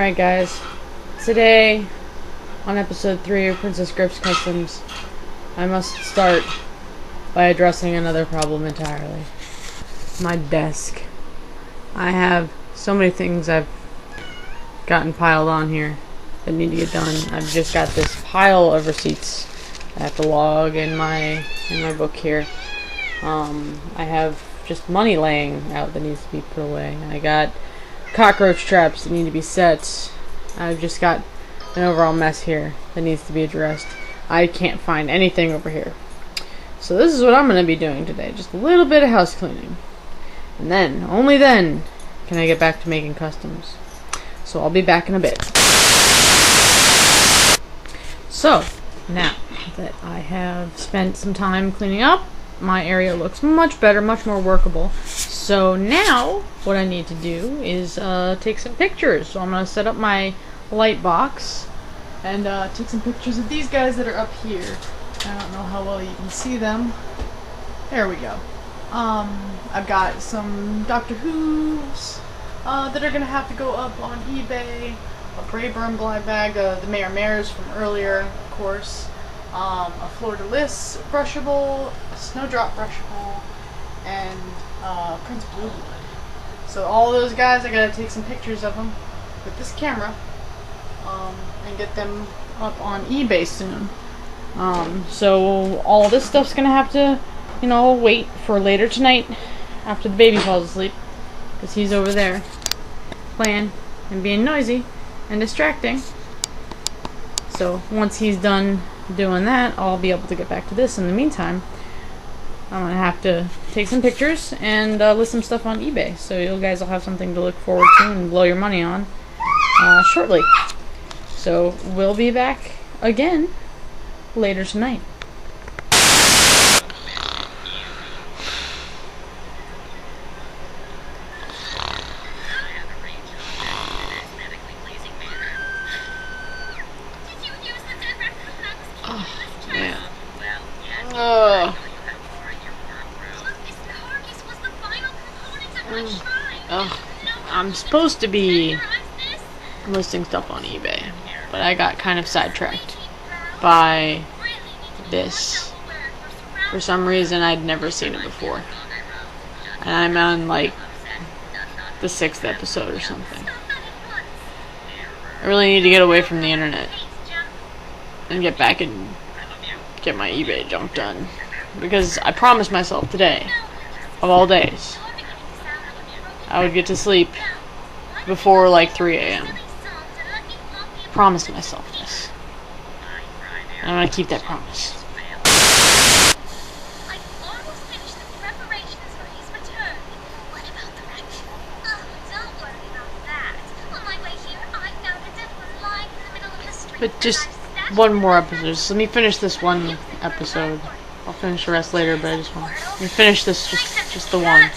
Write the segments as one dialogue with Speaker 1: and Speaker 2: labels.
Speaker 1: Alright guys, today on episode 3 of Princess Gryph Customs, I must start by addressing another problem entirely. My desk. I have so many things I've gotten piled on here that need to get done. I've just got this pile of receipts I have to log in my book here. I have just money laying out that needs to be put away. I got cockroach traps that need to be set. I've just got an overall mess here that needs to be addressed. I can't find anything over here. So this is what I'm going to be doing today. Just a little bit of house cleaning. And then, only then, can I get back to making customs. So I'll be back in a bit. So, now that I have spent some time cleaning up, my area looks much better, much more workable. So now, what I need to do is take some pictures. So I'm going to set up my light box and take some pictures of these guys that are up here. I don't know how well you can see them. There we go. I've got some Doctor Who's that are going to have to go up on eBay. A Brayburn blind bag, the Mare's from earlier, of course. A Fleur-de-Lis brushable, a Snowdrop brushable, and Prince Blue Blood. So all those guys, I gotta take some pictures of them with this camera and get them up on eBay soon. So all this stuff's gonna have to, wait for later tonight after the baby falls asleep, because he's over there playing and being noisy and distracting. So once he's done doing that, I'll be able to get back to this. In the meantime, I'm gonna have to take some pictures and list some stuff on eBay, so you guys will have something to look forward to and blow your money on shortly. So we'll be back again later tonight. I'm supposed to be listing stuff on eBay, but I got kind of sidetracked by this. For some reason, I'd never seen it before. And I'm on, like, the 6th episode or something. I really need to get away from the internet and get back and get my eBay junk done. Because I promised myself today, of all days, I would get to sleep before like 3 a.m. Promised myself this. And I'm gonna keep that promise. But just one more episode. Just let me finish this one episode. I'll finish the rest later, but I just want to finish this, just the one.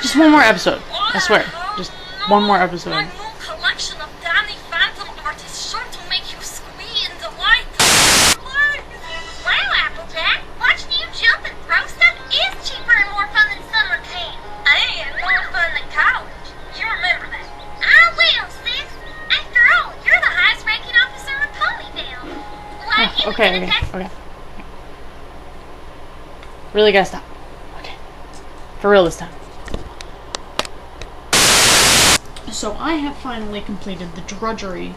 Speaker 1: Just one more episode. I swear. Just one more episode.
Speaker 2: My new collection of Danny Phantom art is sure to make you squee in delight. Wow, Applejack. Watching you jump and throw stuff is cheaper and more fun than summer camp. And more fun than college. You remember that. I will, sis. After all, you're the highest ranking officer in Ponyville.
Speaker 1: Okay. Really gotta stop. Okay. For real this time. So I have finally completed the drudgery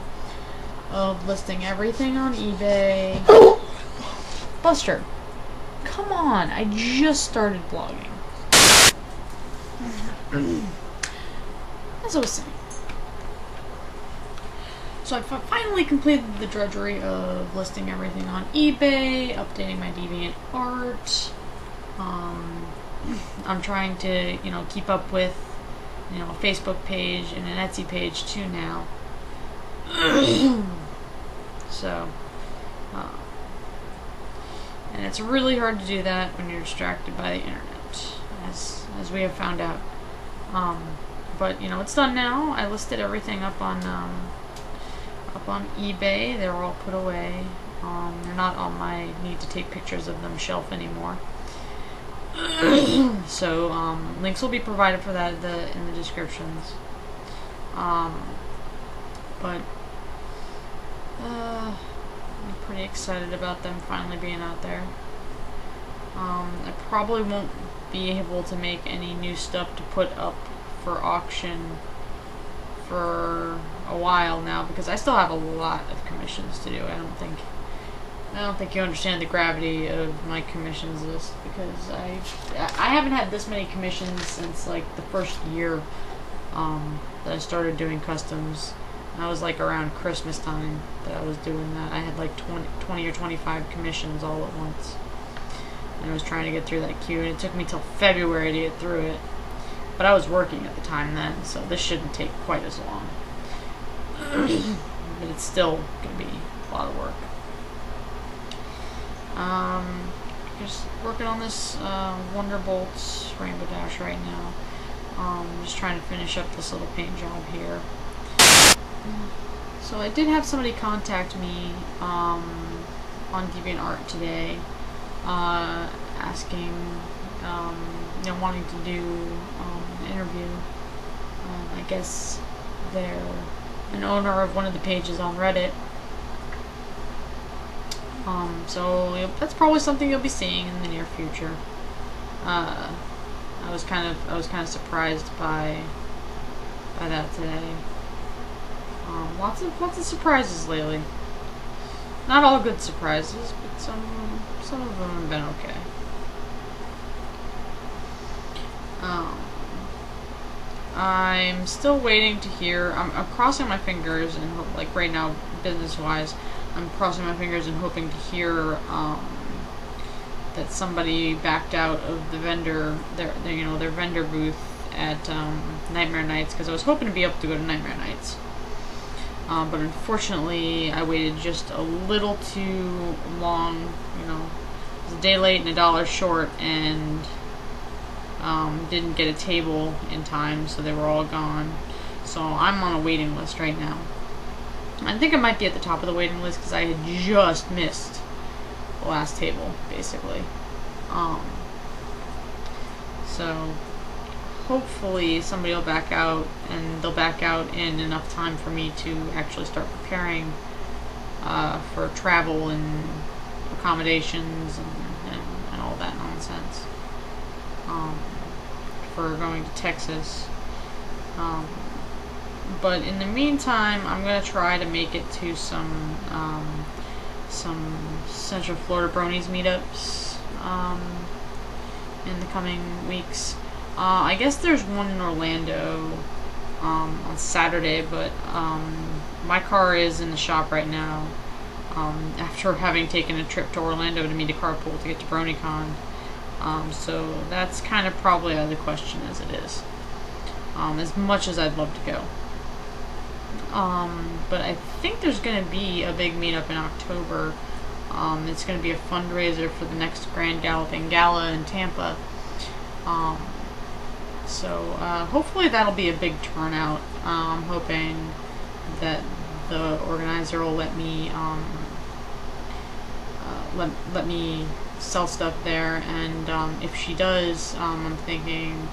Speaker 1: of listing everything on eBay. Buster, come on, I just started blogging. As I was saying. So I finally completed the drudgery of listing everything on eBay, updating my deviant art. I'm trying to, keep up with a Facebook page and an Etsy page too now. So, and it's really hard to do that when you're distracted by the internet, as we have found out. But you know, it's done now. I listed everything up on eBay. They're all put away. They're not on my need to take pictures of them shelf anymore. So links will be provided for that in the descriptions. But I'm pretty excited about them finally being out there. I probably won't be able to make any new stuff to put up for auction for a while now, because I still have a lot of commissions to do. I don't think you understand the gravity of my commissions list, because I haven't had this many commissions since like the first year that I started doing customs. That was like around Christmas time that I was doing that. I had like 20 or 25 commissions all at once, and I was trying to get through that queue, and it took me till February to get through it. But I was working at the time then, so this shouldn't take quite as long. But it's still going to be a lot of work. Just working on this Wonderbolts Rainbow Dash right now. Just trying to finish up this little paint job here. So I did have somebody contact me on DeviantArt today, asking, wanting to do an interview. I guess they're an owner of one of the pages on Reddit. So that's probably something you'll be seeing in the near future. I was kind of surprised by that today. Lots of surprises lately. Not all good surprises, but some of them have been okay. I'm still waiting to hear. I'm crossing my fingers and like right now, business-wise, I'm crossing my fingers and hoping to hear that somebody backed out of the vendor, their vendor booth at Nightmare Nights, because I was hoping to be able to go to Nightmare Nights. But unfortunately, I waited just a little too long. It was a day late and $1 short, and didn't get a table in time, so they were all gone. So I'm on a waiting list right now. I think I might be at the top of the waiting list because I had just missed the last table, basically. So hopefully somebody will back out, and they'll back out in enough time for me to actually start preparing for travel and accommodations and all that nonsense for going to Texas. But in the meantime, I'm going to try to make it to some Central Florida Bronies meetups in the coming weeks. I guess there's one in Orlando on Saturday, but my car is in the shop right now after having taken a trip to Orlando to meet a carpool to get to BronyCon. So that's kind of probably out of the question as it is. As much as I'd love to go. But I think there's going to be a big meetup in October. It's going to be a fundraiser for the next Grand Galloping Gala in Tampa. So hopefully that'll be a big turnout. I'm hoping that the organizer will let me let me sell stuff there, and if she does, I'm thinking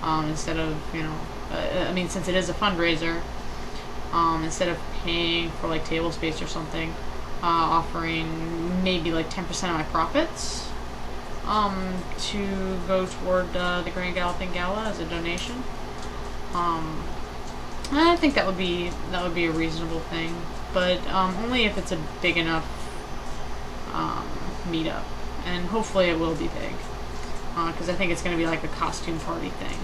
Speaker 1: instead of since it is a fundraiser, instead of paying for like table space or something, offering maybe like 10% of my profits to go toward the Grand Galloping Gala as a donation. I think that would be a reasonable thing, but only if it's a big enough meetup, and hopefully it will be big, because I think it's going to be like a costume party thing.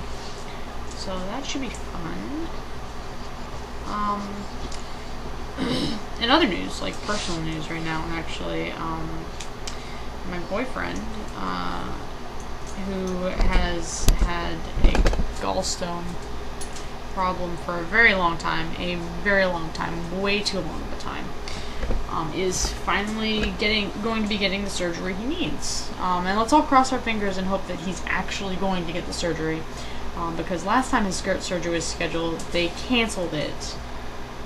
Speaker 1: So that should be fun. In other news, like personal news right now, actually, my boyfriend, who has had a gallstone problem for a very long time, way too long of a time. is finally going to be getting the surgery he needs. And let's all cross our fingers and hope that he's actually going to get the surgery. Because last time his skirt surgery was scheduled, they canceled it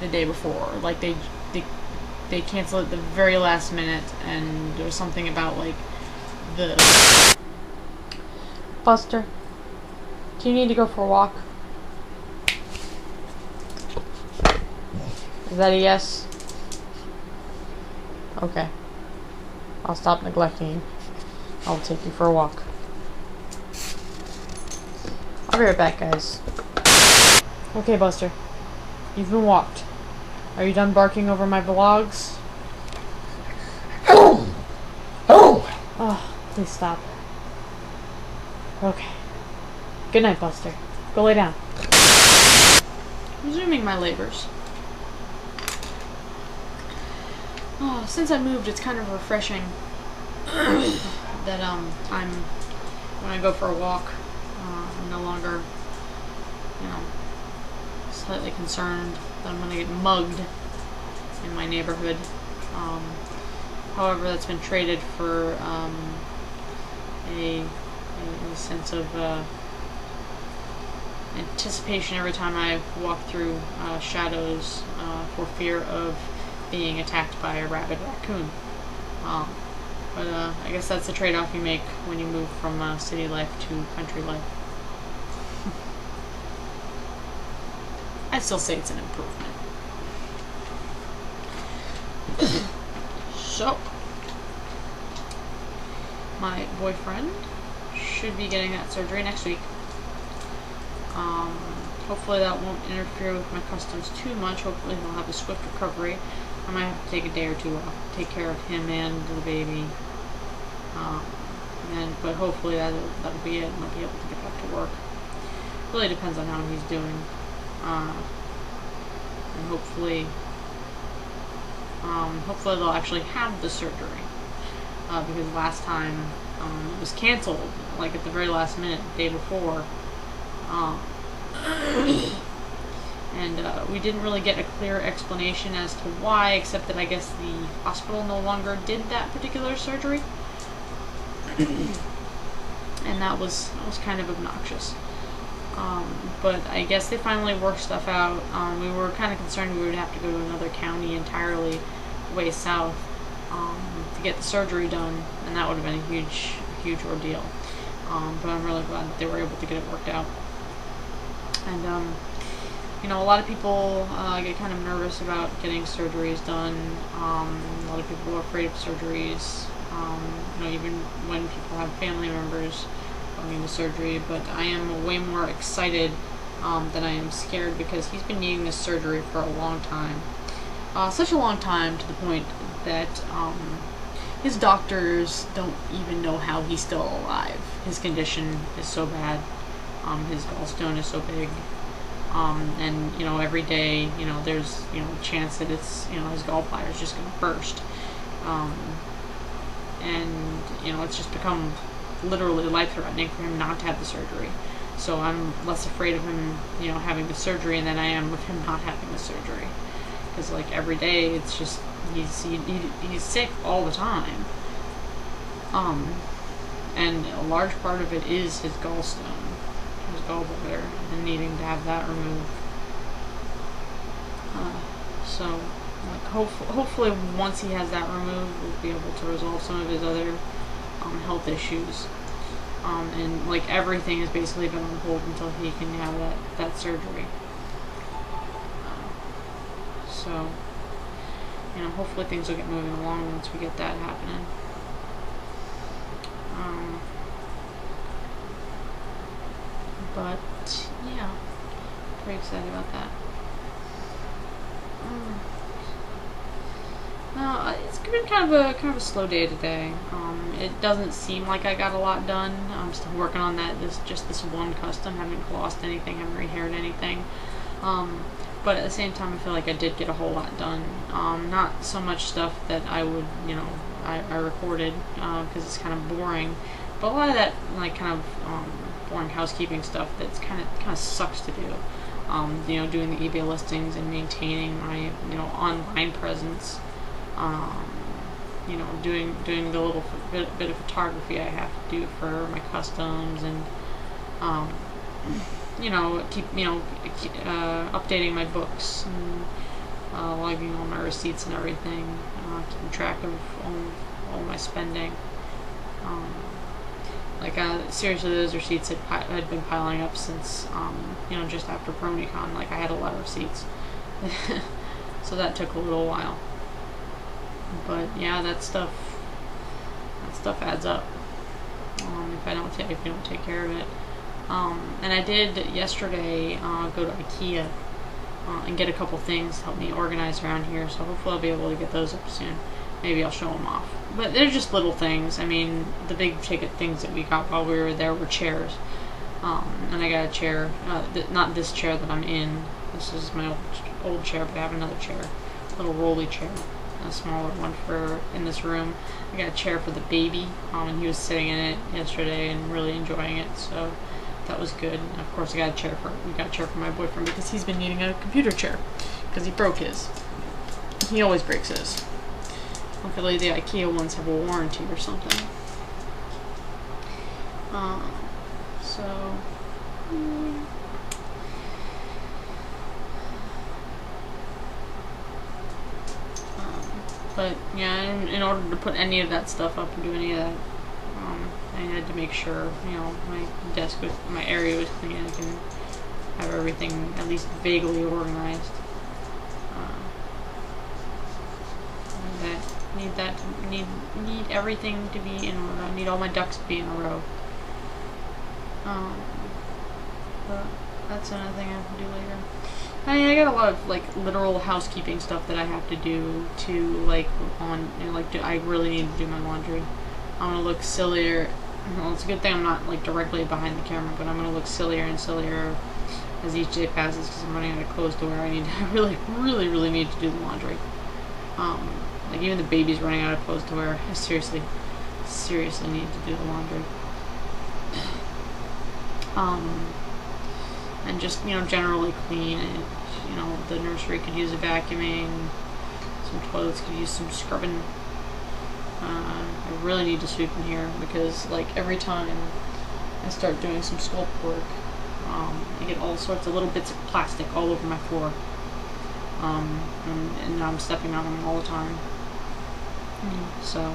Speaker 1: the day before. Like, they canceled it the very last minute, and there was something about, like, the... Buster, do you need to go for a walk? Is that a yes? Okay. I'll stop neglecting you. I'll take you for a walk. I'll be right back, guys. Okay, Buster. You've been walked. Are you done barking over my vlogs? Oh, please stop. Okay. Good night, Buster. Go lay down. Resuming my labors. Oh, since I moved, it's kind of refreshing that when I go for a walk, I'm no longer, slightly concerned that I'm going to get mugged in my neighborhood. However, that's been traded for a sense of anticipation every time I walk through shadows for fear of being attacked by a rabid raccoon. But I guess that's the trade-off you make when you move from city life to country life. I'd still say it's an improvement. So, my boyfriend should be getting that surgery next week. Hopefully that won't interfere with my customs too much. Hopefully he'll have a swift recovery. I might have to take a day or two off, take care of him and the baby. But hopefully that'll be it, and I'll be able to get back to work. Really depends on how he's doing. And hopefully they'll actually have the surgery. Because last time it was canceled, like at the very last minute, the day before. And we didn't really get a clear explanation as to why, except that I guess the hospital no longer did that particular surgery. And that was kind of obnoxious. But I guess they finally worked stuff out. We were kind of concerned we would have to go to another county entirely way south to get the surgery done, and that would have been a huge ordeal. But I'm really glad that they were able to get it worked out. And a lot of people get kind of nervous about getting surgeries done. A lot of people are afraid of surgeries. Even when people have family members going into surgery. But I am way more excited than I am scared, because he's been needing this surgery for a long time. Such a long time to the point that his doctors don't even know how he's still alive. His condition is so bad. His gallstone is so big. And every day, there's a chance that it's his gallbladder is just going to burst. And it's just become literally life-threatening for him not to have the surgery. So I'm less afraid of him, having the surgery than I am of him not having the surgery. Because like every day, it's just he's sick all the time. And a large part of it is his gallstone, his gallbladder, and needing to have that removed. So like hopefully once he has that removed, we'll be able to resolve some of his other health issues. And like everything has basically been on hold until he can have that surgery. So hopefully things will get moving along once we get that happening. But yeah, pretty excited about that. No, it's been kind of a slow day today. It doesn't seem like I got a lot done. I'm still working on this one custom. Haven't glossed anything. Haven't rehaired anything. But at the same time, I feel like I did get a whole lot done. Not so much stuff that I would, I recorded because it's kind of boring. But a lot of that, kind of boring housekeeping stuff that's kind of sucks to do. Doing the eBay listings and maintaining my, online presence. You know, doing the little bit of photography I have to do for my customs, and you know, keep updating my books, and logging all my receipts and everything, keeping track of all my spending. Seriously, those receipts had been piling up since, you know, just after PonyCon. Like, I had a lot of receipts. So that took a little while. But, yeah, that stuff adds up. If you don't take care of it. And I did yesterday, go to IKEA, and get a couple things to help me organize around here, so hopefully I'll be able to get those up soon. Maybe I'll show them off. But they're just little things. I mean, the big ticket things that we got while we were there were chairs. And I got a chair, not this chair that I'm in. This is my old chair, but I have another chair. A little rolly chair. A smaller one for in this room. I got a chair for the baby, and he was sitting in it yesterday and really enjoying it, so that was good. And of course, we got a chair for my boyfriend because he's been needing a computer chair because he broke his. He always breaks his. Hopefully the IKEA ones have a warranty or something. But yeah, in order to put any of that stuff up and do any of that, I had to make sure, you know, my area was clean. I can have everything at least vaguely organized. Need everything to be in order. I need all my ducks to be in a row. But that's another thing I have to do later. I got a lot of like literal housekeeping stuff that I have to do I really need to do my laundry. I'm gonna look sillier. Well, it's a good thing I'm not like directly behind the camera, but I'm gonna look sillier and sillier as each day passes because I'm running out of clothes to wear. I really need to do the laundry. Like even the baby's running out of clothes to wear. I seriously need to do the laundry. And just, you know, generally clean it. You know, the nursery could use a vacuuming. Some toilets could use some scrubbing. I really need to sweep in here because, like, every time I start doing some sculpt work, I get all sorts of little bits of plastic all over my floor. And I'm stepping on them all the time. So,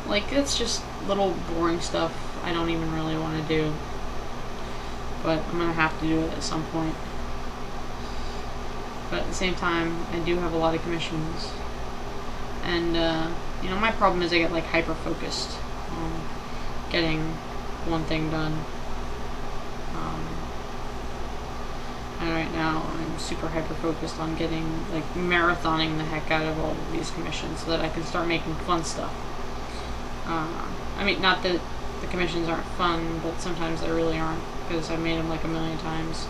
Speaker 1: like, it's just little boring stuff I don't even really want to do. But I'm going to have to do it at some point. But at the same time, I do have a lot of commissions. And, you know, my problem is I get, like, hyper-focused on getting one thing done. And right now, I'm super hyper-focused on getting, like, marathoning the heck out of all of these commissions so that I can start making fun stuff. I mean, not that the commissions aren't fun, but sometimes they really aren't, because I've made them like a million times.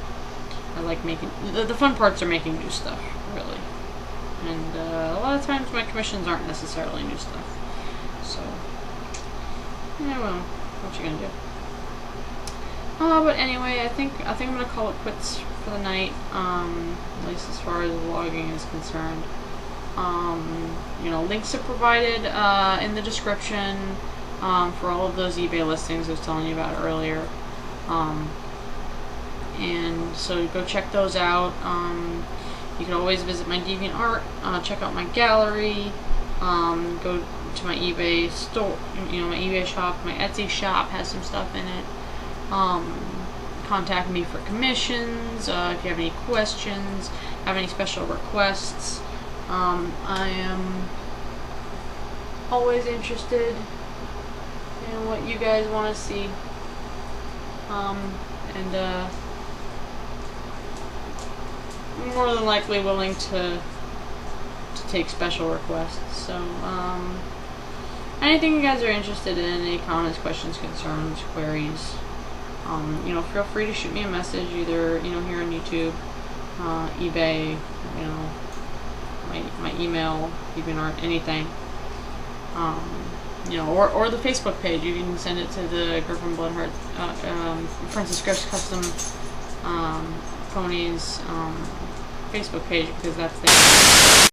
Speaker 1: I like making... The fun parts are making new stuff, really. And a lot of times my commissions aren't necessarily new stuff. So, yeah, well, what you gonna do? But anyway, I think I'm gonna call it quits for the night, at least as far as vlogging is concerned. You know, links are provided in the description for all of those eBay listings I was telling you about earlier. And so go check those out. You can always visit my DeviantArt, check out my gallery, go to my eBay store, you know, my eBay shop, my Etsy shop has some stuff in it. Contact me for commissions, if you have any questions, have any special requests. I am always interested in what you guys want to see. And I'm more than likely willing to take special requests. So, anything you guys are interested in, any comments, questions, concerns, queries, you know, feel free to shoot me a message, either, you know, here on YouTube, eBay, you know, my email, DeviantArt, anything. You know, or the Facebook page. You can send it to the Gryph and Bloodheart, Princess Gryph Customs, Ponies, Facebook page, because that's there.